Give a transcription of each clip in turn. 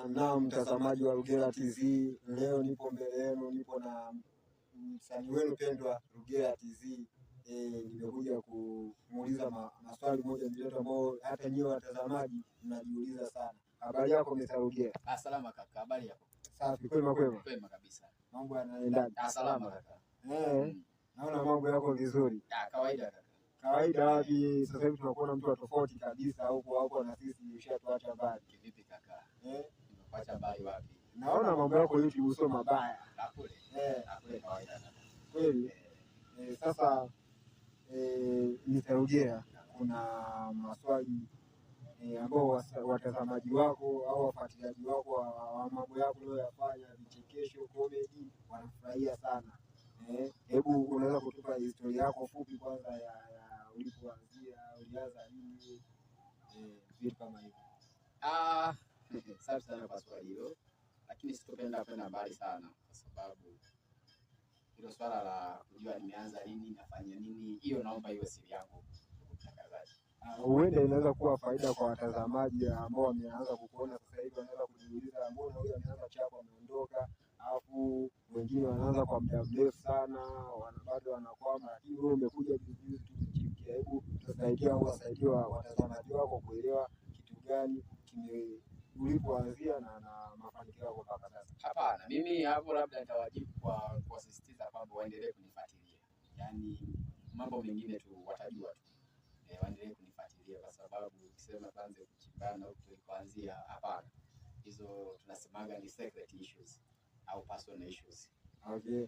Na mtazamaji wa Rugera TZ, leo nipo mbele yenu, nipo na msanii wenu pendwa Rugera TZ. Nimekuja kumuuliza maswali moja mbili ambayo hata nyinyi watazamaji mnajiuliza sana. Habari yako Mr. Rugera? Salama kaka, habari yako? Safi, kwema kwema. Kwema kabisa. Mambo yanaendaje? Salama kaka. Naona mambo yako vizuri. Kawaida kaka. Kawaida wapi? Sasa hivi tunakuona mtu tofauti kabisa huko na sisi ushatuacha mbali. Vipi kaka? Nimekuacha mbali wapi? Naona mambo yako YouTube sio mabaya. Kule. Kule kawaida kaka. Kweli. Sasa Mr. Rugera, kuna maswali ambao watazamaji wako au wafuatiliaji wako wa mambo yako unayofanya, vichekesho, comedy, wanafurahia sana. Hebu unaweza kutupa historia yako fupi kwanza ya ulipoanzia, ulianza nini, vitu kama hivyo? Safi sana kwa swali hilo, lakini sitopenda kwenda mbali sana kwa sababu hilo swala la kujua nimeanza lini, nafanya nini, hiyo naomba iwe siri yangu mtangazaji. Huenda inaweza kuwa faida kwa watazamaji ambao wameanza kukuona sasa hivi, wanaweza kujiuliza mbona huyu ameanza chapo ameondoka, alafu wengine wanaanza kwa muda mrefu sana bado wanakwama, lakini wewe umekuja juzi tu mchipke. Hebu tusaidia au wasaidie watazamaji wako kuelewa kitu gani ulipoanzia na mafanikio yako mpaka sasa. Hapana, mimi hapo labda nitawajibu kwa kusisitiza kwamba waendelee kunifuatilia. Yaani mambo mengine tu watajua tu. Waendelee kunifuatilia kwa sababu ukisema tuanze kuchimbana huko tulikoanzia, hapana. Hizo tunasemaga ni secret issues au personal issues. Okay.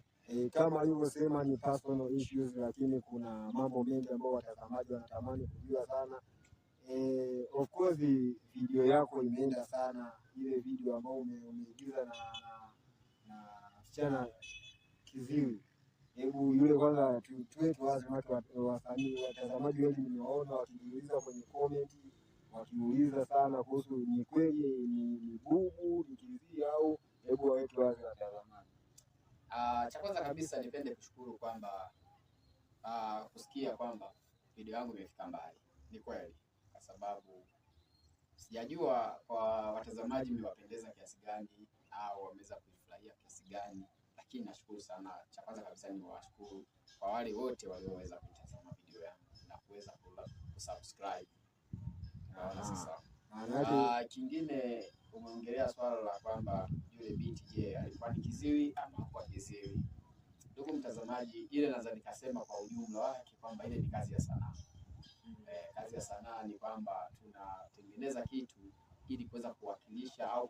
Kama alivyosema ni personal issues, lakini kuna mambo mengi ambayo watazamaji wanatamani kujua sana. Of course video yako imeenda sana, ile video ambayo umeigiza na msichana kiziwi. Hebu yule kwanza tuwe wazi, wasanii watazamaji wengi nimeona wakiuliza kwenye comment, wakiuliza sana kuhusu ni kweli ni bubu, ni kiziwi au, hebu wawetu wazi watazamaji. Cha kwanza kabisa nipende kushukuru kwamba kusikia kwamba video yangu imefika mbali. Ni kweli, kwa sababu sijajua kwa watazamaji imewapendeza kiasi gani au wameweza kuifurahia kiasi gani, lakini nashukuru sana. Cha kwanza kabisa ni washukuru kwa wale wote walioweza kutazama video yangu na kuweza kusubscribe. Naona sasa. Kingine umeongelea swala la kwamba yule binti je, alikuwa ni kiziwi ama hakuwa kiziwi. Ndugu mtazamaji, ile naweza nikasema kwa ujumla wake kwamba ile ni kazi ya sanaa. Kazi ya sanaa ni kwamba tunatengeneza kitu ili kuweza kuwakilisha au